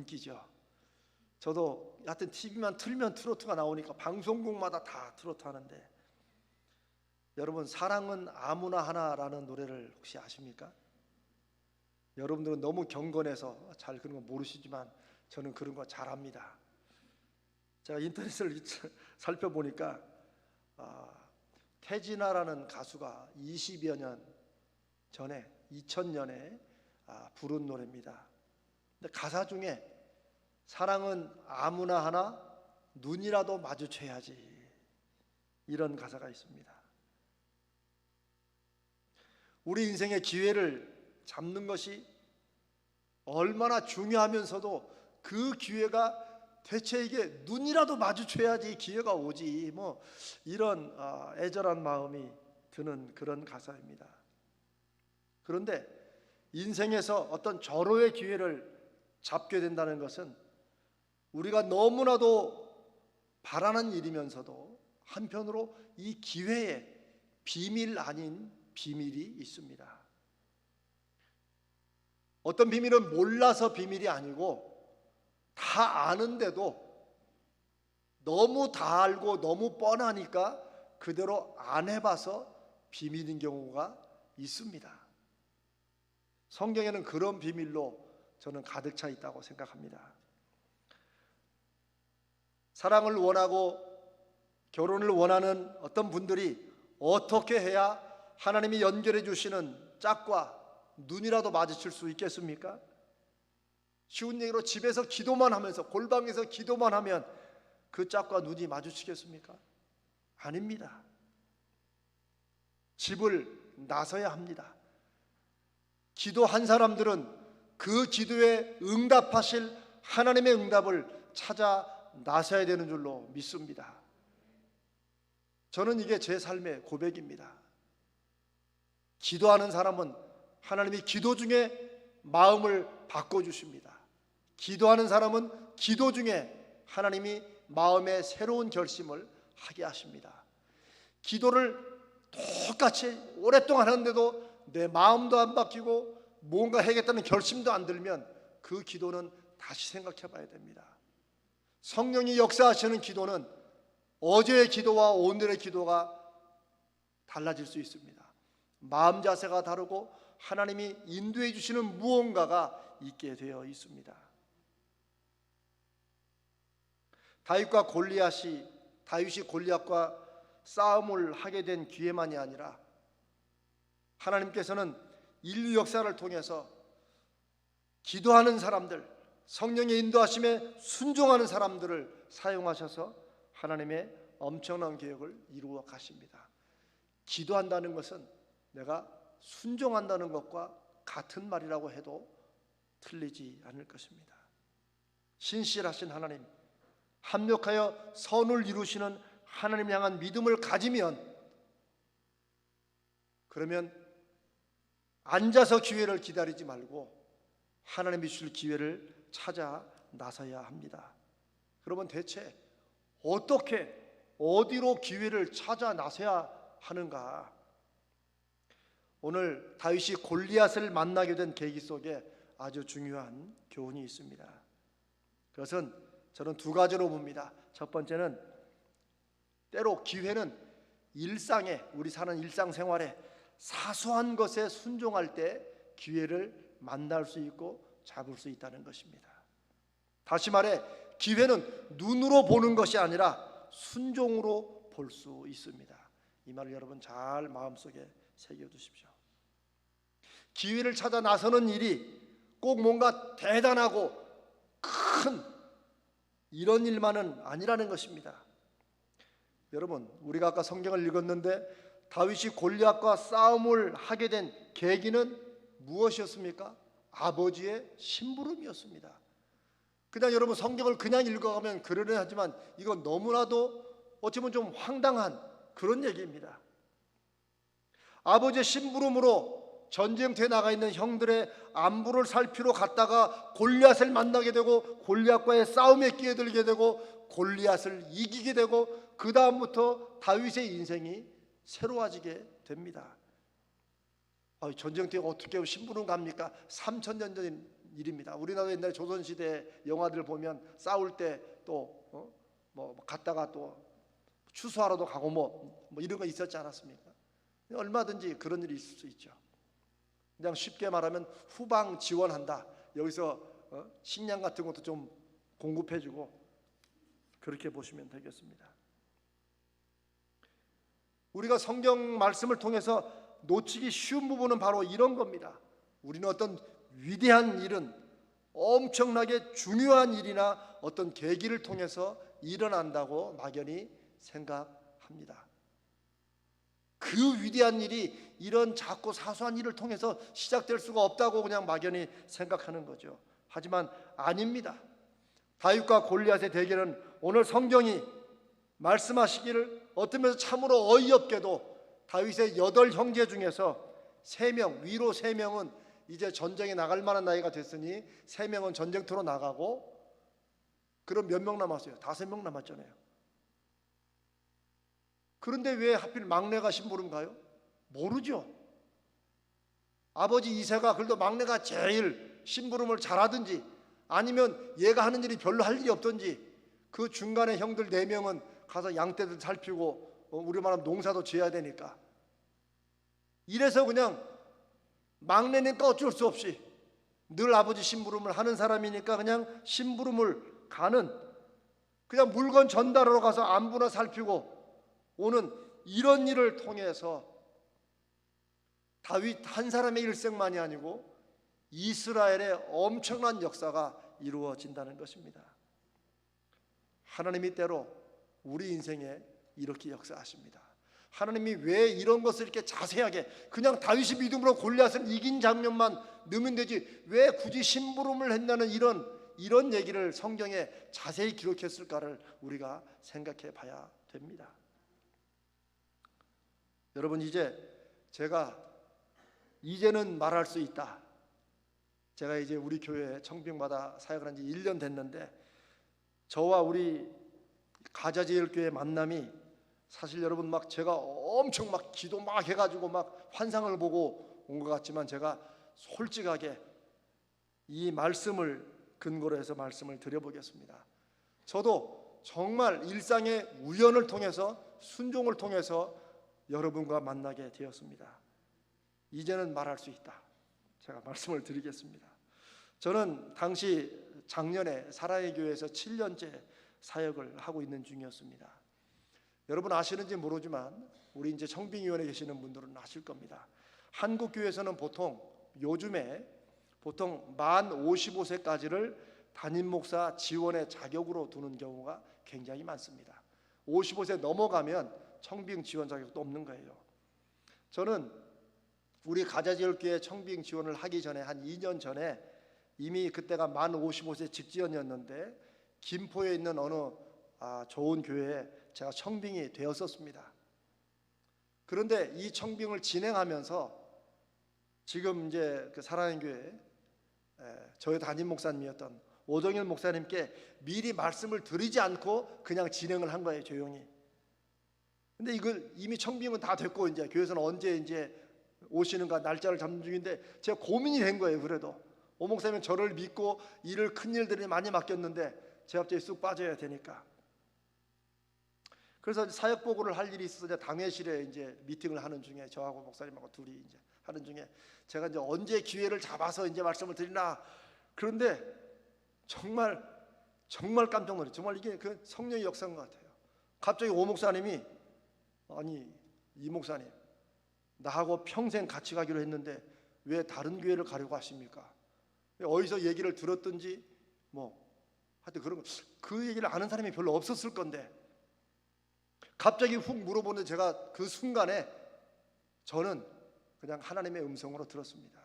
인기죠. 저도 하여튼 TV만 틀면 트로트가 나오니까 방송국마다 다 트로트 하는데, 여러분 사랑은 아무나 하나라는 노래를 혹시 아십니까? 여러분들은 너무 경건해서 잘 그런 거 모르시지만 저는 그런 거 잘 압니다. 제가 인터넷을 살펴보니까 태진아라는 가수가 20여 년 전에 2000년에 부른 노래입니다. 근데 가사 중에 사랑은 아무나 하나 눈이라도 마주쳐야지, 이런 가사가 있습니다. 우리 인생의 기회를 잡는 것이 얼마나 중요하면서도 그 기회가 대체 이게 눈이라도 마주쳐야지 기회가 오지, 뭐 이런 애절한 마음이 드는 그런 가사입니다. 그런데 인생에서 어떤 절호의 기회를 잡게 된다는 것은 우리가 너무나도 바라는 일이면서도 한편으로 이 기회에 비밀 아닌 비밀이 있습니다. 어떤 비밀은 몰라서 비밀이 아니고 다 아는데도 너무 다 알고 너무 뻔하니까 그대로 안 해봐서 비밀인 경우가 있습니다. 성경에는 그런 비밀로 저는 가득 차 있다고 생각합니다. 사랑을 원하고 결혼을 원하는 어떤 분들이 어떻게 해야 하나님이 연결해 주시는 짝과 눈이라도 마주칠 수 있겠습니까? 쉬운 얘기로 집에서 기도만 하면서, 골방에서 기도만 하면 그 짝과 눈이 마주치겠습니까? 아닙니다. 집을 나서야 합니다. 기도한 사람들은 그 기도에 응답하실 하나님의 응답을 찾아 나서야 되는 줄로 믿습니다. 저는 이게 제 삶의 고백입니다. 기도하는 사람은 하나님이 기도 중에 마음을 바꿔주십니다. 기도하는 사람은 기도 중에 하나님이 마음의 새로운 결심을 하게 하십니다. 기도를 똑같이 오랫동안 하는데도 내 마음도 안 바뀌고 뭔가 해야겠다는 결심도 안 들면 그 기도는 다시 생각해 봐야 됩니다. 성령이 역사하시는 기도는 어제의 기도와 오늘의 기도가 달라질 수 있습니다. 마음 자세가 다르고 하나님이 인도해 주시는 무언가가 있게 되어 있습니다. 다윗이 골리앗과 싸움을 하게 된 기회만이 아니라 하나님께서는 인류 역사를 통해서 기도하는 사람들, 성령의 인도하심에 순종하는 사람들을 사용하셔서 하나님의 엄청난 계획을 이루어 가십니다. 기도한다는 것은 내가 순종한다는 것과 같은 말이라고 해도 틀리지 않을 것입니다. 신실하신 하나님, 합력하여 선을 이루시는 하나님 향한 믿음을 가지면, 그러면 앉아서 기회를 기다리지 말고 하나님이 주실 기회를 찾아 나서야 합니다. 그러면 대체 어떻게, 어디로 기회를 찾아 나서야 하는가? 오늘 다윗이 골리앗을 만나게 된 계기 속에 아주 중요한 교훈이 있습니다. 그것은 저는 두 가지로 봅니다. 첫 번째는 때로 기회는 일상에, 우리 사는 일상생활에 사소한 것에 순종할 때 기회를 만날 수 있고 잡을 수 있다는 것입니다. 다시 말해 기회는 눈으로 보는 것이 아니라 순종으로 볼 수 있습니다. 이 말을 여러분 잘 마음속에 새겨두십시오. 기회를 찾아 나서는 일이 꼭 뭔가 대단하고 큰 이런 일만은 아니라는 것입니다. 여러분, 우리가 아까 성경을 읽었는데 다윗이 골리앗과 싸움을 하게 된 계기는 무엇이었습니까? 아버지의 심부름이었습니다. 그냥 여러분 성경을 그냥 읽어가면 그러려 하지만 이건 너무나도 어쩌면 좀 황당한 그런 얘기입니다. 아버지의 심부름으로 전쟁터에 나가 있는 형들의 안부를 살피러 갔다가 골리앗을 만나게 되고 골리앗과의 싸움에 끼어들게 되고 골리앗을 이기게 되고 그 다음부터 다윗의 인생이 새로워지게 됩니다. 전쟁터에 어떻게 심부름 갑니까? 3000년 전 일입니다. 우리나라 옛날에 조선시대 영화들 보면 싸울 때 또 뭐 갔다가 또 추수하러도 가고 뭐 이런 거 있었지 않았습니까? 얼마든지 그런 일이 있을 수 있죠. 그냥 쉽게 말하면 후방 지원한다. 여기서 식량 같은 것도 좀 공급해주고 그렇게 보시면 되겠습니다. 우리가 성경 말씀을 통해서 놓치기 쉬운 부분은 바로 이런 겁니다. 우리는 어떤 위대한 일은 엄청나게 중요한 일이나 어떤 계기를 통해서 일어난다고 막연히 생각합니다. 그 위대한 일이 이런 작고 사소한 일을 통해서 시작될 수가 없다고 그냥 막연히 생각하는 거죠. 하지만 아닙니다. 다윗과 골리앗의 대결은 오늘 성경이 말씀하시기를 어떤 면에서 참으로 어이없게도 다윗의 8 형제 중에서 3명, 위로 3명은 이제 전쟁에 나갈 만한 나이가 됐으니 3명은 전쟁터로 나가고, 그럼 몇 명 남았어요? 5명 남았잖아요. 그런데 왜 하필 막내가 심부름가요? 모르죠. 아버지 이새가 그래도 막내가 제일 심부름을 잘하든지 아니면 얘가 하는 일이 별로 할 일이 없든지 그 중간에 형들 4명은 가서 양떼들 살피고 우리 말하면 농사도 지어야 되니까 이래서 그냥 막내니까 어쩔 수 없이 늘 아버지 심부름을 하는 사람이니까 그냥 심부름을 가는, 그냥 물건 전달하러 가서 안부나 살피고 오는 이런 일을 통해서 다윗 한 사람의 일생만이 아니고 이스라엘의 엄청난 역사가 이루어진다는 것입니다. 하나님이 때로 우리 인생에 이렇게 역사하십니다. 하나님이 왜 이런 것을 이렇게 자세하게, 그냥 다윗이 믿음으로 골리앗을 이긴 장면만 넣으면 되지 왜 굳이 심부름을 했다는 이런 얘기를 성경에 자세히 기록했을까를 우리가 생각해 봐야 됩니다. 여러분, 제가 이제는 말할 수 있다. 제가 이제 우리 교회에 청빙받아 사역을 한 지 1년 됐는데 저와 우리 가자제일교회 만남이 사실 여러분 막 제가 엄청 막 기도 막 해가지고 막 환상을 보고 온 것 같지만 제가 솔직하게 이 말씀을 근거로 해서 말씀을 드려보겠습니다. 저도 정말 일상의 우연을 통해서 순종을 통해서 여러분과 만나게 되었습니다. 이제는 말할 수 있다. 제가 말씀을 드리겠습니다. 저는 당시 작년에 사랑의 교회에서 7년째 사역을 하고 있는 중이었습니다. 여러분 아시는지 모르지만 우리 이제 청빙위원회 계시는 분들은 아실 겁니다. 한국 교회에서는 요즘에 만 55세까지를 담임 목사 지원의 자격으로 두는 경우가 굉장히 많습니다. 55세 넘어가면 청빙 지원 자격도 없는 거예요. 저는 우리 가자지혈교회 청빙 지원을 하기 전에 한 2년 전에 이미 그때가 만 55세 직전이었는데 김포에 있는 어느 좋은 교회에 제가 청빙이 되었었습니다. 그런데 이 청빙을 진행하면서 지금 이제 그 사랑의 교회 저희 담임 목사님이었던 오정일 목사님께 미리 말씀을 드리지 않고 그냥 진행을 한 거예요, 조용히. 근데 이걸 이미 청빙은 다 됐고 이제 교회에서는 언제 이제 오시는가 날짜를 잡는 중인데 제가 고민이 된 거예요. 그래도 오 목사님은 저를 믿고 큰 일들이 많이 맡겼는데 제가 갑자기 쑥 빠져야 되니까. 그래서 사역 보고를 할 일이 있어서 당회실에 이제 미팅을 하는 중에 저하고 목사님하고 둘이 이제 하는 중에 제가 이제 언제 기회를 잡아서 이제 말씀을 드리나. 그런데 정말 깜짝 놀랐어요. 정말 이게 그 성령의 역사인 것 같아요. 갑자기 오 목사님이 아니 이 목사님 나하고 평생 같이 가기로 했는데 왜 다른 교회를 가려고 하십니까? 어디서 얘기를 들었든지 하여튼 그런 그 얘기를 아는 사람이 별로 없었을 건데 갑자기 훅 물어보는데 제가 그 순간에 저는 그냥 하나님의 음성으로 들었습니다.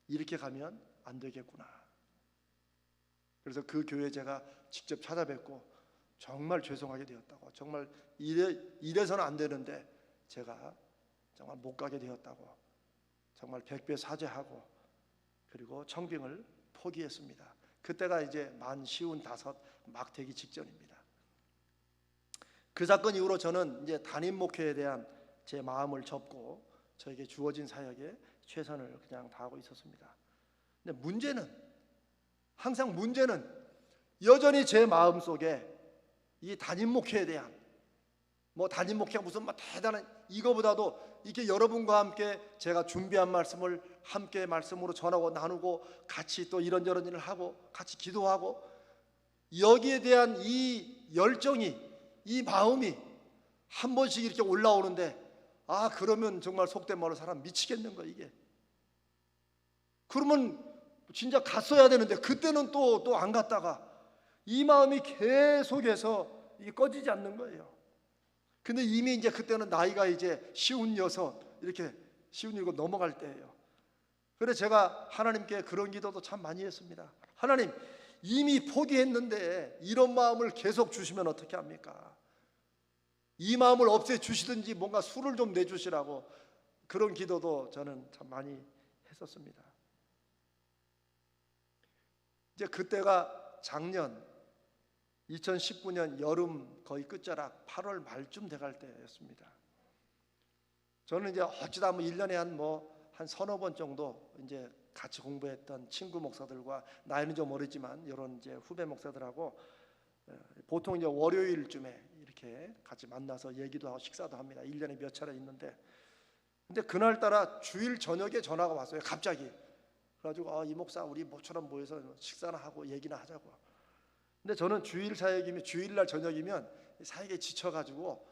이렇게 가면 안 되겠구나. 그래서 그 교회 제가 직접 찾아뵙고 정말 죄송하게 되었다고, 정말 이래서는 안 되는데 제가 정말 못 가게 되었다고 정말 100배 사죄하고 그리고 청빙을 포기했습니다. 그때가 이제 만 55 막 되기 직전입니다. 그 사건 이후로 저는 이제 담임 목회에 대한 제 마음을 접고 저에게 주어진 사역에 최선을 그냥 다하고 있었습니다. 근데 항상 문제는 여전히 제 마음속에 이 담임 목회에 대한, 담임 목회가 무슨 대단한, 이거보다도 이렇게 여러분과 함께 제가 준비한 말씀을 함께 말씀으로 전하고 나누고 같이 또 이런저런 일을 하고 같이 기도하고, 여기에 대한 이 열정이, 이 마음이 한 번씩 이렇게 올라오는데, 그러면 정말 속된 말로 사람 미치겠는 거야 이게. 그러면 진짜 갔어야 되는데 그때는 또 안 갔다가 이 마음이 계속해서 이게 꺼지지 않는 거예요. 근데 이미 이제 그때는 나이가 이제 56, 이렇게 57 넘어갈 때예요. 그래서 제가 하나님께 그런 기도도 참 많이 했습니다. 하나님, 이미 포기했는데 이런 마음을 계속 주시면 어떻게 합니까? 이 마음을 없애주시든지 뭔가 수를 좀 내주시라고, 그런 기도도 저는 참 많이 했었습니다. 이제 그때가 작년 2019년 여름 거의 끝자락 8월 말쯤 돼갈 때였습니다. 저는 이제 어찌다 보면 1년에 한 서너 번 정도 이제 같이 공부했던 친구 목사들과, 나이는 좀 어리지만 이런 이제 후배 목사들하고 보통 이제 월요일쯤에 이렇게 같이 만나서 얘기도 하고 식사도 합니다. 1년에 몇 차례 있는데, 근데 그날따라 주일 저녁에 전화가 왔어요. 갑자기. 그래가지고 이 목사 우리 모처럼 모여서 식사나 하고 얘기나 하자고. 근데 저는 주일날 저녁이면 사역에 지쳐가지고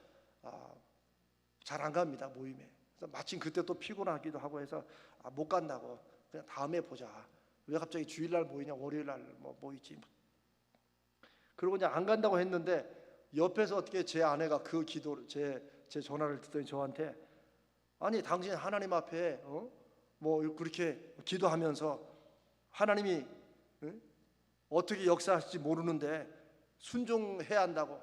잘 안 갑니다, 모임에. 그래서 마침 그때 또 피곤하기도 하고 해서 못 간다고, 그냥 다음에 보자. 왜 갑자기 주일날 모이냐, 월요일날 모이지. 그리고 그냥 안 간다고 했는데, 옆에서 어떻게 제 아내가 그 기도를, 제 전화를 듣더니 저한테, 아니 당신 하나님 앞에 그렇게 기도하면서 하나님이 어떻게 역사할지 모르는데 순종해야 한다고,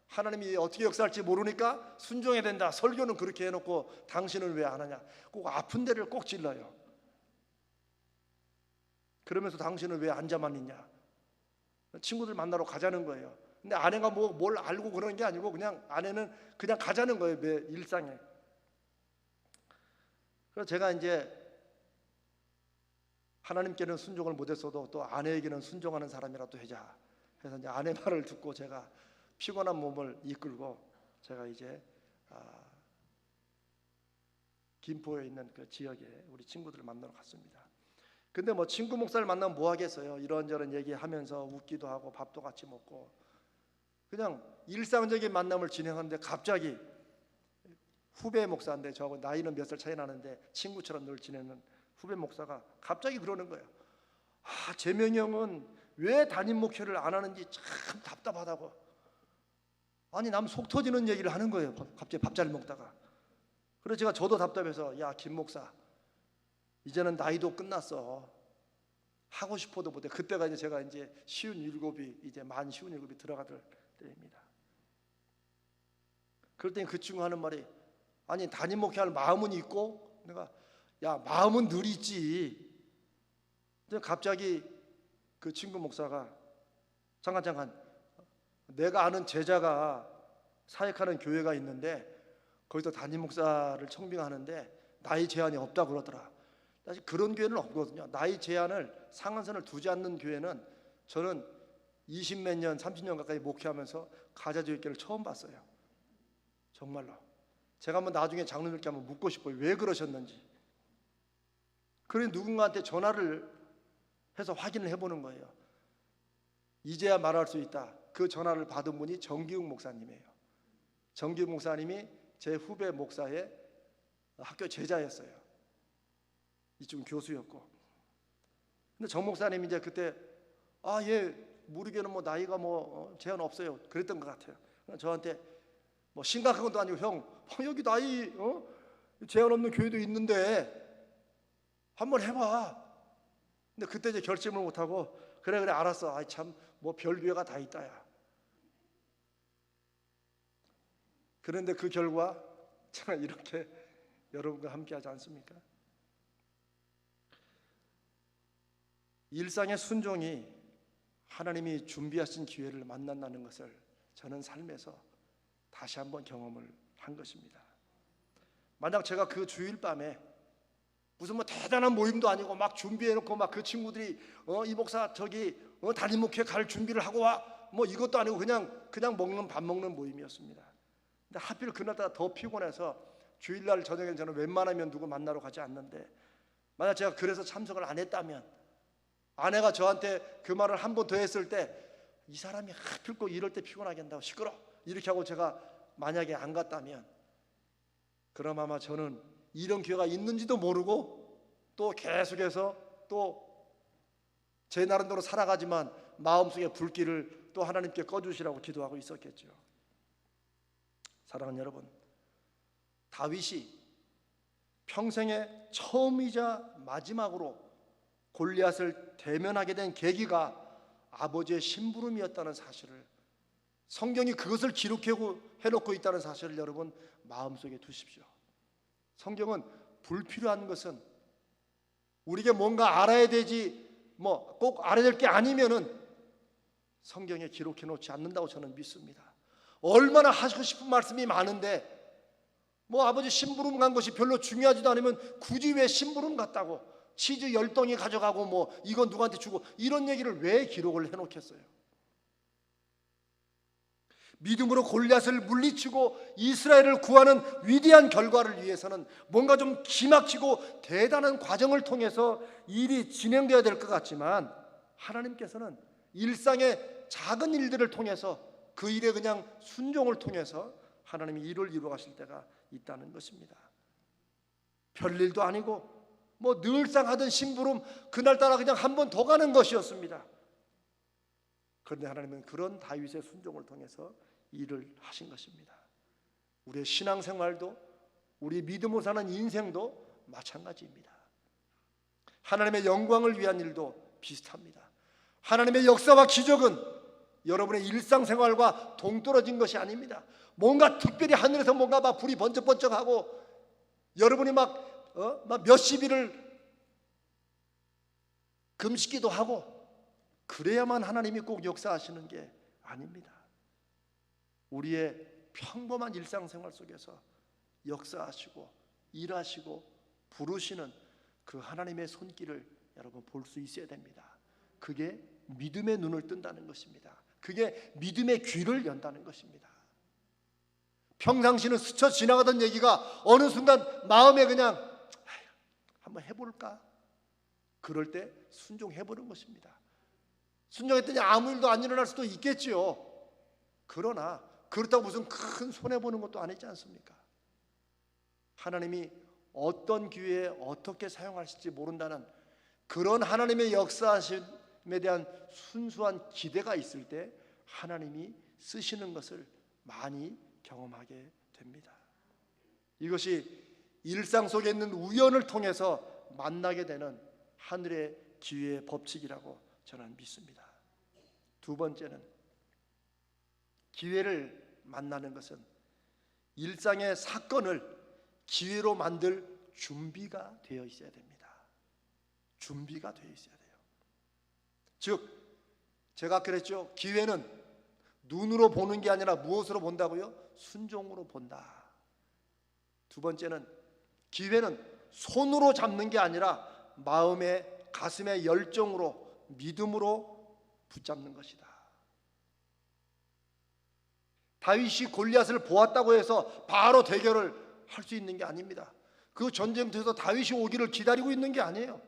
하나님이 어떻게 역사할지 모르니까 순종해야 된다, 설교는 그렇게 해놓고 당신은 왜 안 하냐, 꼭 아픈 데를 꼭 찔러요. 그러면서 당신은 왜 앉아만 있냐, 친구들 만나러 가자는 거예요. 근데 아내가 뭘 알고 그러는 게 아니고 그냥 아내는 그냥 가자는 거예요, 매 일상에. 그래서 제가 이제 하나님께는 순종을 못했어도 또 아내에게는 순종하는 사람이라도 하자 해서 이제 아내 말을 듣고 제가 피곤한 몸을 이끌고 제가 이제 김포에 있는 그 지역에 우리 친구들을 만나러 갔습니다. 근데 친구 목사를 만나면 뭐 하겠어요? 이런저런 얘기하면서 웃기도 하고 밥도 같이 먹고 그냥 일상적인 만남을 진행하는데, 갑자기 후배 목사인데, 저하고 나이는 몇 살 차이 나는데 친구처럼 늘 지내는 후배 목사가 갑자기 그러는 거예요. 재명이 형은 왜 담임 목회를 안 하는지 참 답답하다고. 아니 남 속 터지는 얘기를 하는 거예요, 갑자기 밥 잘 먹다가. 그래서 저도 답답해서, 야 김 목사, 이제는 나이도 끝났어, 하고 싶어도 못해. 그때가 이제 제가 이제 57이 이제 만 57이 들어가들 때입니다. 그럴 때 그 친구 하는 말이, 아니 담임 목회할 마음은 있고, 내가 야 마음은 늘 있지. 근데 갑자기 그 친구 목사가, 잠깐 내가 아는 제자가 사역하는 교회가 있는데 거기서 담임 목사를 청빙하는데 나이 제한이 없다고 그러더라. 사실 그런 교회는 없거든요. 나이 제한을, 상한선을 두지 않는 교회는 저는 20몇 년 30년 가까이 목회하면서 가자주의교회를 처음 봤어요. 정말로. 제가 한번 나중에 장로님께 한번 묻고 싶어요, 왜 그러셨는지. 그래 누군가한테 전화를 해서 확인을 해보는 거예요. 이제야 말할 수 있다. 그 전화를 받은 분이 정기욱 목사님이에요. 정기욱 목사님이 제 후배 목사의 학교 제자였어요. 이쪽 교수였고. 근데 정 목사님이 이제 그때 얘 우리 교회는 나이가 제한 없어요 그랬던 것 같아요. 저한테 심각한 것도 아니고, 형 여기 나이 제한 없는 교회도 있는데 한번 해봐. 근데 그때 이제 결심을 못하고, 그래 알았어. 참 별교회가 다 있다야. 그런데 그 결과 제가 이렇게 여러분과 함께하지 않습니까? 일상의 순종이 하나님이 준비하신 기회를 만난다는 것을 저는 삶에서 다시 한번 경험을 한 것입니다. 만약 제가 그 주일 밤에 무슨 뭐 대단한 모임도 아니고 막 준비해놓고 막 그 친구들이 이 목사 저기 담임 목회 갈 준비를 하고 와 뭐 이것도 아니고 그냥 먹는 밥 먹는 모임이었습니다. 근데 하필 그날따라 더 피곤해서 주일날 저녁에 저는 웬만하면 누구 만나러 가지 않는데, 만약 제가 그래서 참석을 안 했다면 아내가 저한테 그 말을 한 번 더 했을 때 이 사람이 하필 꼭 이럴 때 피곤하게 한다고 시끄러 이렇게 하고 제가 만약에 안 갔다면, 그럼 아마 저는 이런 기회가 있는지도 모르고 또 계속해서 또 제 나름대로 살아가지만 마음속에 불길을 또 하나님께 꺼주시라고 기도하고 있었겠죠. 사랑하는 여러분, 다윗이 평생에 처음이자 마지막으로 골리앗을 대면하게 된 계기가 아버지의 심부름이었다는 사실을, 성경이 그것을 기록해놓고 있다는 사실을 여러분 마음속에 두십시오. 성경은 불필요한 것은 우리에게 뭔가 알아야 되지 뭐 꼭 알아야 될 게 아니면은 성경에 기록해 놓지 않는다고 저는 믿습니다. 얼마나 하시고 싶은 말씀이 많은데 뭐 아버지 심부름 간 것이 별로 중요하지도 않으면 굳이 왜 심부름 갔다고 치즈 10덩이 가져가고 뭐 이건 누구한테 주고 이런 얘기를 왜 기록을 해놓겠어요? 믿음으로 골리앗을 물리치고 이스라엘을 구하는 위대한 결과를 위해서는 뭔가 좀 기막히고 대단한 과정을 통해서 일이 진행되어야 될 것 같지만, 하나님께서는 일상의 작은 일들을 통해서 그 일에 그냥 순종을 통해서 하나님이 일을 이루어 가실 때가 있다는 것입니다. 별일도 아니고 뭐 늘상 하던 심부름 그날따라 그냥 한 번 더 가는 것이었습니다. 그런데 하나님은 그런 다윗의 순종을 통해서 일을 하신 것입니다. 우리의 신앙생활도 우리 믿음으로 사는 인생도 마찬가지입니다. 하나님의 영광을 위한 일도 비슷합니다. 하나님의 역사와 기적은 여러분의 일상생활과 동떨어진 것이 아닙니다. 뭔가 특별히 하늘에서 뭔가 막 불이 번쩍번쩍하고 여러분이 막 몇십 일을 금식기도 하고 그래야만 하나님이 꼭 역사하시는 게 아닙니다. 우리의 평범한 일상생활 속에서 역사하시고 일하시고 부르시는 그 하나님의 손길을 여러분 볼 수 있어야 됩니다. 그게 믿음의 눈을 뜬다는 것입니다. 그게 믿음의 귀를 연다는 것입니다. 평상시는 스쳐 지나가던 얘기가 어느 순간 마음에 그냥 한번 해볼까? 그럴 때 순종해보는 것입니다. 순종했더니 아무 일도 안 일어날 수도 있겠지요. 그러나 그렇다고 무슨 큰 손해보는 것도 아니지 않습니까? 하나님이 어떤 기회에 어떻게 사용하실지 모른다는 그런 하나님의 역사하심에 대한 순수한 기대가 있을 때 하나님이 쓰시는 것을 많이 경험하게 됩니다. 이것이 일상 속에 있는 우연을 통해서 만나게 되는 하늘의 기회의 법칙이라고 저는 믿습니다. 두 번째는, 기회를 만나는 것은 일상의 사건을 기회로 만들 준비가 되어 있어야 됩니다. 준비가 되어 있어야 돼요. 즉 제가 그랬죠. 기회는 눈으로 보는 게 아니라 무엇으로 본다고요? 순종으로 본다. 두 번째는, 기회는 손으로 잡는 게 아니라 마음의 가슴의 열정으로 믿음으로 붙잡는 것이다. 다윗이 골리앗을 보았다고 해서 바로 대결을 할 수 있는 게 아닙니다. 그 전쟁터에서 다윗이 오기를 기다리고 있는 게 아니에요.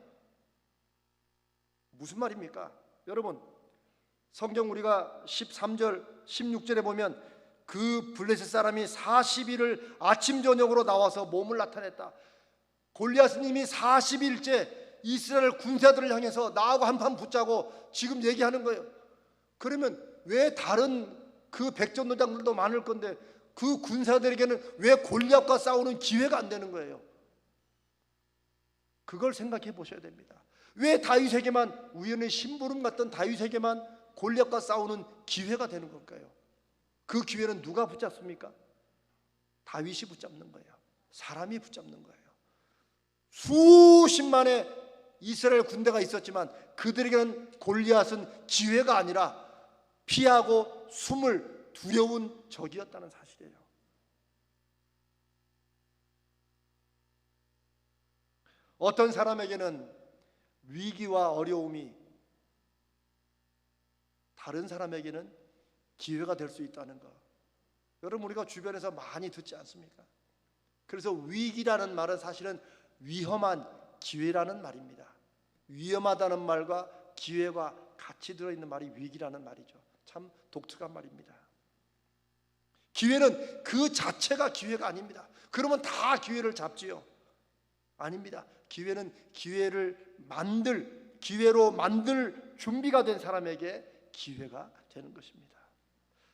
무슨 말입니까? 여러분, 성경 우리가 13절 16절에 보면 그 블레셋 사람이 40일을 아침 저녁으로 나와서 몸을 나타냈다. 골리앗은 이미 40일째 이스라엘 군사들을 향해서 나하고 한판 붙자고 지금 얘기하는 거예요. 그러면 왜 다른 그 백전노장들도 많을 건데 그 군사들에게는 왜 골리앗과 싸우는 기회가 안 되는 거예요? 그걸 생각해 보셔야 됩니다. 왜 다윗에게만, 우연히 심부름 같던 다윗에게만 골리앗과 싸우는 기회가 되는 걸까요? 그 기회는 누가 붙잡습니까? 다윗이 붙잡는 거예요. 사람이 붙잡는 거예요. 수십만의 이스라엘 군대가 있었지만 그들에게는 골리앗은 기회가 아니라 피하고 숨을 두려운 적이었다는 사실이에요. 어떤 사람에게는 위기와 어려움이 다른 사람에게는 기회가 될 수 있다는 것, 여러분 우리가 주변에서 많이 듣지 않습니까? 그래서 위기라는 말은 사실은 위험한 기회라는 말입니다. 위험하다는 말과 기회가 같이 들어있는 말이 위기라는 말이죠. 참 독특한 말입니다. 기회는 그 자체가 기회가 아닙니다. 그러면 다 기회를 잡지요. 아닙니다. 기회는 기회로 만들 준비가 된 사람에게 기회가 되는 것입니다.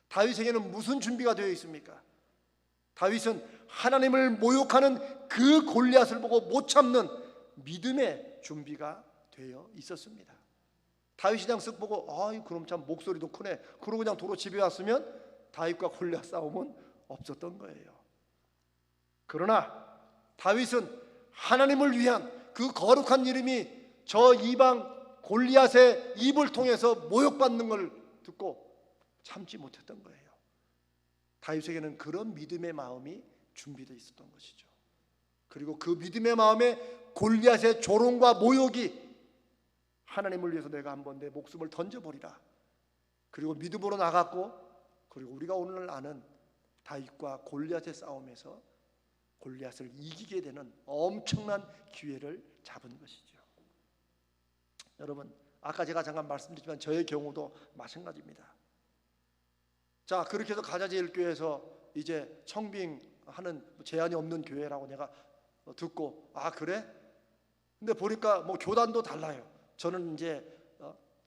다윗에게는 무슨 준비가 되어 있습니까? 다윗은 하나님을 모욕하는 그 골리앗을 보고 못 참는 믿음의 준비가 되어 있었습니다. 다윗이 그냥 쓱 보고 그럼 참 목소리도 크네, 그러고 그냥 도로 집에 왔으면 다윗과 골리앗 싸움은 없었던 거예요. 그러나 다윗은 하나님을 위한 그 거룩한 이름이 저 이방 골리앗의 입을 통해서 모욕받는 걸 듣고 참지 못했던 거예요. 다윗에게는 그런 믿음의 마음이 준비되어 있었던 것이죠. 그리고 그 믿음의 마음에 골리앗의 조롱과 모욕이 하나님을 위해서 내가 한번 내 목숨을 던져버리라, 그리고 믿음으로 나갔고, 그리고 우리가 오늘 아는 다윗과 골리앗의 싸움에서 골리앗을 이기게 되는 엄청난 기회를 잡은 것이죠. 여러분, 아까 제가 잠깐 말씀드렸지만 저의 경우도 마찬가지입니다. 자, 그렇게 해서 가자제일교회에서 이제 청빙하는 제한이 없는 교회라고 내가 듣고, 그래? 근데 보니까 뭐 교단도 달라요. 저는 이제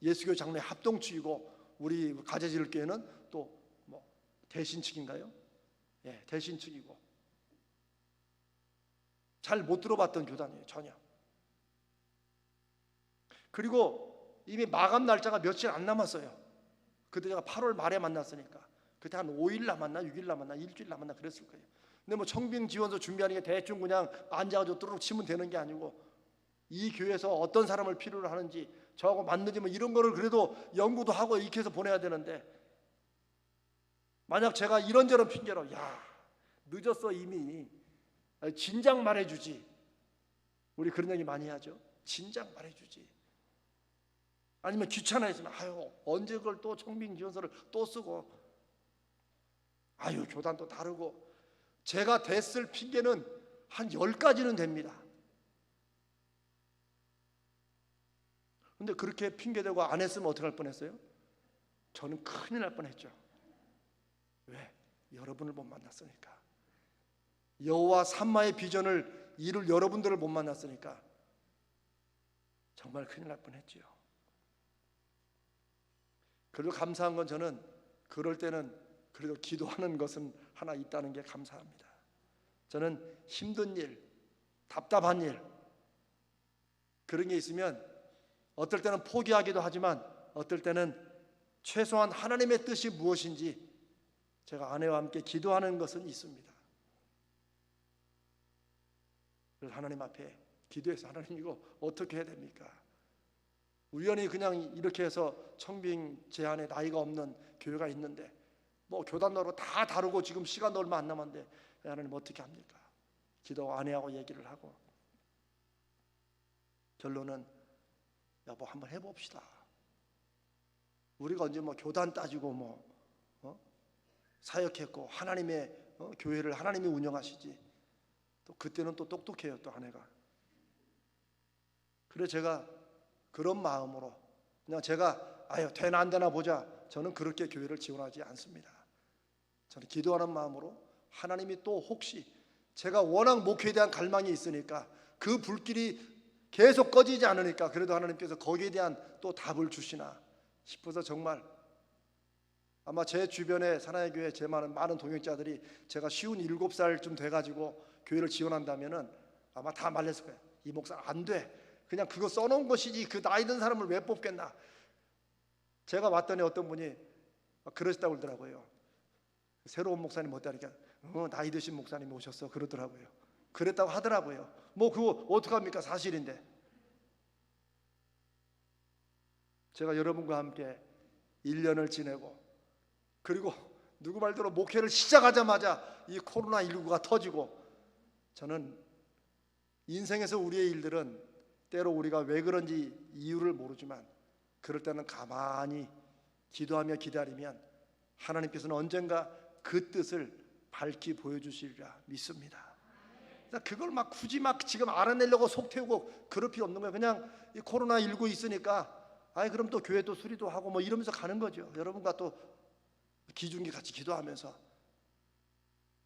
예수교 장로의 합동측이고, 우리 가자제일교회는 또 뭐 대신측인가요? 예, 대신측이고, 잘 못 들어봤던 교단이에요, 전혀. 그리고 이미 마감 날짜가 며칠 안 남았어요. 그때 제가 8월 말에 만났으니까 그때 한 5일 남았나 6일 남았나 일주일 남았나 그랬을 거예요. 근데 뭐 청빙 지원서 준비하는 게 대충 그냥 앉아가지고 뚜루룩 치면 되는 게 아니고, 이 교회에서 어떤 사람을 필요로 하는지 저하고 맞는지 뭐 이런 거를 그래도 연구도 하고 이렇게 해서 보내야 되는데, 만약 제가 이런저런 핑계로 늦었어 이미, 진작 말해주지, 우리 그런 얘기 많이 하죠. 진작 말해주지. 아니면 귀찮아했으면 언제 그걸 또 청빙 지원서를 또 쓰고, 교단도 다르고. 제가 댔을 핑계는 한 10가지는 됩니다. 근데 그렇게 핑계대고 안 했으면 어떻게 할 뻔했어요? 저는 큰일 날 뻔했죠. 왜? 여러분을 못 만났으니까. 여호와 삼마의 비전을 이룰 여러분들을 못 만났으니까 정말 큰일 날 뻔했지요. 그래도 감사한 건, 저는 그럴 때는 그래도 기도하는 것은 하나 있다는 게 감사합니다. 저는 힘든 일, 답답한 일, 그런 게 있으면 어떨 때는 포기하기도 하지만 어떨 때는 최소한 하나님의 뜻이 무엇인지 제가 아내와 함께 기도하는 것은 있습니다. 그래서 하나님 앞에 기도해서, 하나님 이거 어떻게 해야 됩니까? 우연히 그냥 이렇게 해서 청빙 제한에 나이가 없는 교회가 있는데, 뭐 교단으로 다 다르고 지금 시간도 얼마 안 남았는데 하나님 어떻게 합니까? 기도 아내하고 얘기를 하고, 결론은 여보 한번 해봅시다. 우리가 언제 뭐 교단 따지고 사역했고 하나님의 교회를 하나님이 운영하시지. 또 그때는 또 똑똑해요, 또 아내가. 그래서 제가 그런 마음으로 그냥 제가 되나 안 되나 보자, 저는 그렇게 교회를 지원하지 않습니다. 저는 기도하는 마음으로, 하나님이 또 혹시 제가 워낙 목회에 대한 갈망이 있으니까 그 불길이 계속 꺼지지 않으니까 그래도 하나님께서 거기에 대한 또 답을 주시나 싶어서, 정말 아마 제 주변에 사랑의 교회 제 많은 동역자들이 제가 57살쯤 돼가지고 교회를 지원한다면은 아마 다 말렸을 거예요. 이 목사 안 돼. 그냥 그거 써놓은 것이지 그 나이 든 사람을 왜 뽑겠나. 제가 왔더니 어떤 분이 그러시다고 그러더라고요. 새로운 목사님 어떠니까 나이 드신 목사님이 오셨어 그러더라고요. 그랬다고 하더라고요. 뭐 그거 어떡합니까, 사실인데. 제가 여러분과 함께 1년을 지내고, 그리고 누구 말대로 목회를 시작하자마자 이 코로나19가 터지고, 저는 인생에서 우리의 일들은 때로 우리가 왜 그런지 이유를 모르지만 그럴 때는 가만히 기도하며 기다리면 하나님께서는 언젠가 그 뜻을 밝히 보여주시리라 믿습니다. 그걸 막 굳이 막 지금 알아내려고 속 태우고 그럴 필요 없는 거예요. 그냥 이 코로나19 있으니까 그럼 또 교회 또 수리도 하고 뭐 이러면서 가는 거죠. 여러분과 또 기중기 같이 기도하면서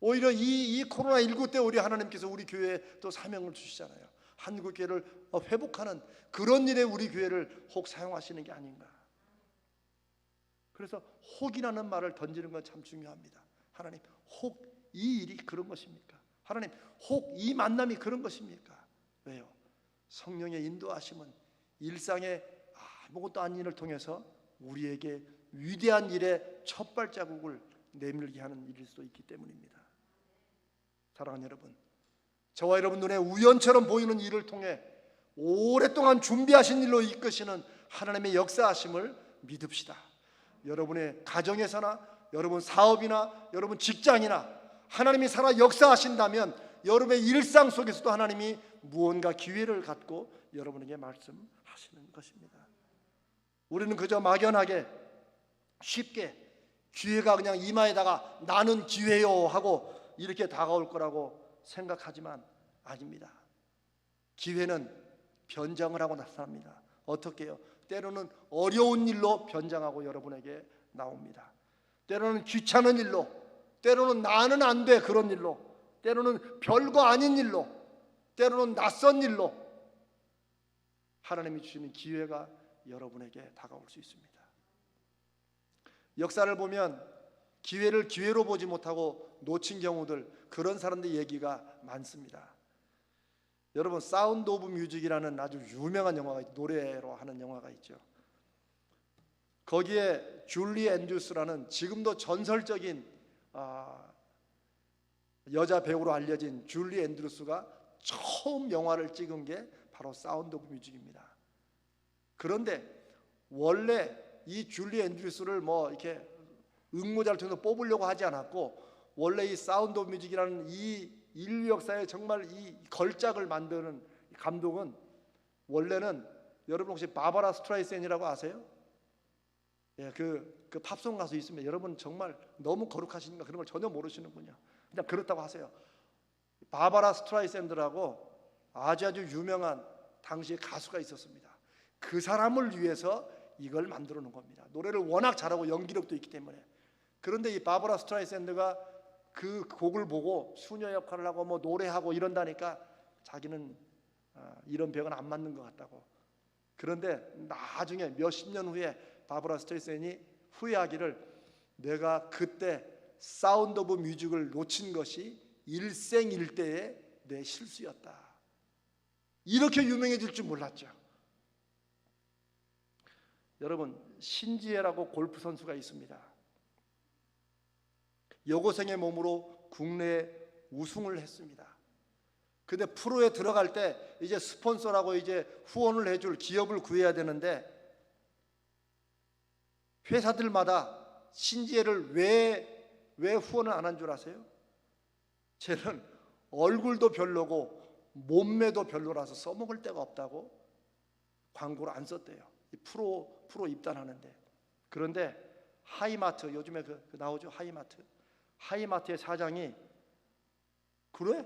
오히려 이 코로나19 때 우리 하나님께서 우리 교회에 또 사명을 주시잖아요. 한국교회를 회복하는 그런 일에 우리 교회를 혹 사용하시는 게 아닌가. 그래서 혹이라는 말을 던지는 건 참 중요합니다. 하나님, 혹 이 일이 그런 것입니까? 하나님, 혹 이 만남이 그런 것입니까? 왜요? 성령의 인도하심은 일상의 아무것도 아닌 일을 통해서 우리에게 위대한 일의 첫 발자국을 내밀게 하는 일일 수도 있기 때문입니다. 사랑하는 여러분, 저와 여러분 눈에 우연처럼 보이는 일을 통해 오랫동안 준비하신 일로 이끄시는 하나님의 역사하심을 믿읍시다. 여러분의 가정에서나 여러분 사업이나 여러분 직장이나 하나님이 살아 역사하신다면 여러분의 일상 속에서도 하나님이 무언가 기회를 갖고 여러분에게 말씀하시는 것입니다. 우리는 그저 막연하게 쉽게 기회가 그냥 이마에다가 나는 기회요 하고 이렇게 다가올 거라고 생각하지만 아닙니다. 기회는 변장을 하고 나타납니다. 어떻게 해요? 때로는 어려운 일로 변장하고 여러분에게 나옵니다. 때로는 귀찮은 일로, 때로는 나는 안 돼 그런 일로, 때로는 별거 아닌 일로, 때로는 낯선 일로 하나님이 주시는 기회가 여러분에게 다가올 수 있습니다. 역사를 보면 기회를 기회로 보지 못하고 놓친 경우들, 그런 사람들 얘기가 많습니다. 여러분, 사운드 오브 뮤직이라는 아주 유명한 영화가 노래로 하는 영화가 있죠. 거기에 줄리 앤드루스라는 지금도 전설적인 여자 배우로 알려진 줄리 앤드루스가 처음 영화를 찍은 게 바로 사운드 오브 뮤직입니다. 그런데 원래 이 줄리 앤드루스를 뭐 이렇게 응모자를 통해서 뽑으려고 하지 않았고, 원래 이 사운드 오브 뮤직이라는 이 인류 역사에 정말 이 걸작을 만드는 감독은 원래는, 여러분 혹시 바바라 스트라이샌이라고 아세요? 예, 그 팝송 가수 있습니다. 여러분 정말 너무 거룩하시니까 그런 걸 전혀 모르시는군요. 그냥 그렇다고 하세요. 바바라 스트라이샌드라고 아주 유명한 당시에 가수가 있었습니다. 그 사람을 위해서 이걸 만들어 놓은 겁니다. 노래를 워낙 잘하고 연기력도 있기 때문에. 그런데 이 바바라 스트라이샌드가 그 곡을 보고 수녀 역할을 하고 뭐 노래하고 이런다니까 자기는 이런 배역은 안 맞는 것 같다고. 그런데 나중에 몇십 년 후에 바바라 스트라이샌이 후회하기를, 내가 그때 사운드 오브 뮤직을 놓친 것이 일생일대의 내 실수였다, 이렇게 유명해질 줄 몰랐죠. 여러분, 신지혜라고 골프 선수가 있습니다. 여고생의 몸으로 국내에 우승을 했습니다. 근데 프로에 들어갈 때 이제 스폰서라고 이제 후원을 해줄 기업을 구해야 되는데, 회사들마다 신지혜를 왜 후원을 안 한 줄 아세요? 쟤는 얼굴도 별로고 몸매도 별로라서 써먹을 데가 없다고 광고를 안 썼대요. 프로 입단하는데. 그런데 하이마트, 요즘에 그 나오죠, 하이마트의 사장이, 그래?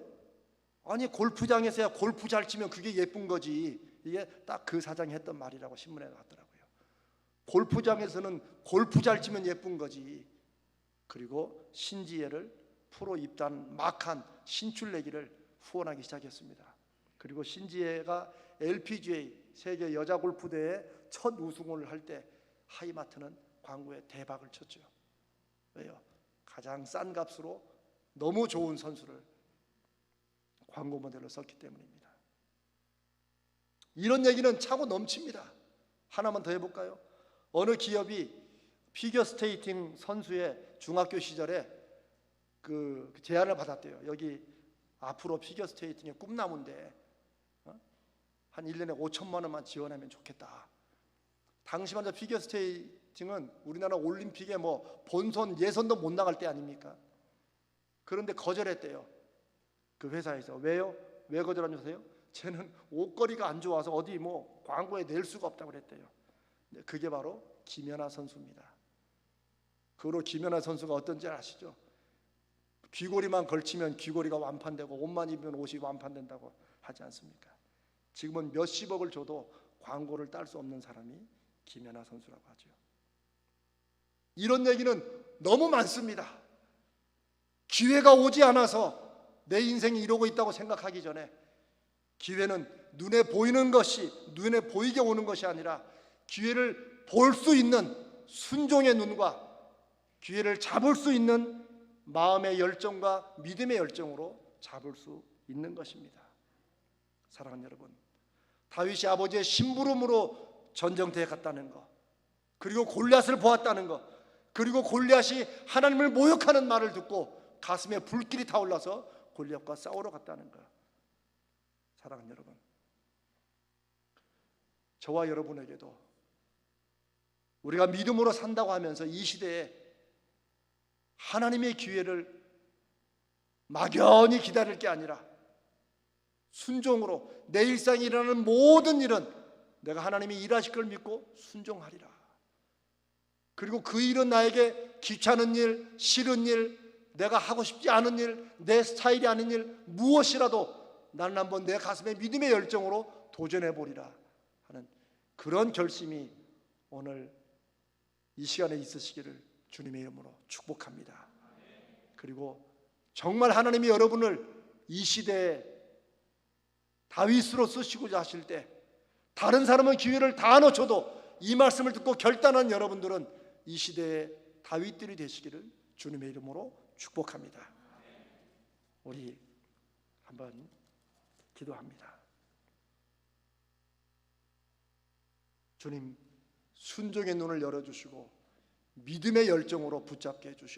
아니 골프장에서야 골프 잘 치면 그게 예쁜 거지. 이게 딱 그 사장이 했던 말이라고 신문에 나왔더라고요. 골프장에서는 골프 잘 치면 예쁜 거지. 그리고 신지혜를 프로 입단 막한 신출내기를 후원하기 시작했습니다. 그리고 신지혜가 LPGA 세계 여자 골프 대회 첫 우승을 할 때 하이마트는 광고에 대박을 쳤죠. 왜요? 가장 싼 값으로 너무 좋은 선수를 광고 모델로 썼기 때문입니다. 이런 얘기는 차고 넘칩니다. 하나만 더 해볼까요? 어느 기업이 피겨스케이팅 선수의 중학교 시절에 그 제안을 받았대요. 여기 앞으로 피겨스케이팅의 꿈나무인데 한 1년에 5천만 원만 지원하면 좋겠다. 당시만 해도 피겨스케이팅은 우리나라 올림픽에 뭐 본선 예선도 못 나갈 때 아닙니까? 그런데 거절했대요. 그 회사에서. 왜요? 왜 거절한 줄 아세요? 쟤는 옷걸이가 안 좋아서 어디 뭐 광고에 낼 수가 없다고 그랬대요. 그게 바로 김연아 선수입니다. 그 후로 김연아 선수가 어떤지 아시죠? 귀걸이만 걸치면 귀걸이가 완판되고 옷만 입으면 옷이 완판된다고 하지 않습니까? 지금은 몇십억을 줘도 광고를 딸 수 없는 사람이 김연아 선수라고 하죠. 이런 얘기는 너무 많습니다. 기회가 오지 않아서 내 인생이 이러고 있다고 생각하기 전에 기회는 눈에 보이는 것이, 눈에 보이게 오는 것이 아니라 기회를 볼 수 있는 순종의 눈과 기회를 잡을 수 있는 마음의 열정과 믿음의 열정으로 잡을 수 있는 것입니다. 사랑하는 여러분, 다윗이 아버지의 심부름으로 전쟁터에 갔다는 것, 그리고 골리앗을 보았다는 것, 그리고 골리앗이 하나님을 모욕하는 말을 듣고 가슴에 불길이 타올라서 골리앗과 싸우러 갔다는 것. 사랑하는 여러분, 저와 여러분에게도 우리가 믿음으로 산다고 하면서 이 시대에 하나님의 기회를 막연히 기다릴 게 아니라 순종으로 내 일상에 일어나는 모든 일은 내가 하나님이 일하실 걸 믿고 순종하리라. 그리고 그 일은 나에게 귀찮은 일, 싫은 일, 내가 하고 싶지 않은 일, 내 스타일이 아닌 일 무엇이라도 나는 한번 내 가슴에 믿음의 열정으로 도전해 보리라 하는 그런 결심이 오늘 이 시간에 있으시기를 주님의 이름으로 축복합니다. 그리고 정말 하나님이 여러분을 이 시대에 다윗으로 쓰시고자 하실 때 다른 사람은 기회를 다 놓쳐도 이 말씀을 듣고 결단한 여러분들은 이 시대의 다윗들이 되시기를 주님의 이름으로 축복합니다. 우리 한번 기도합니다. 주님, 순종의 눈을 열어주시고 믿음의 열정으로 붙잡게 해주시옵소서.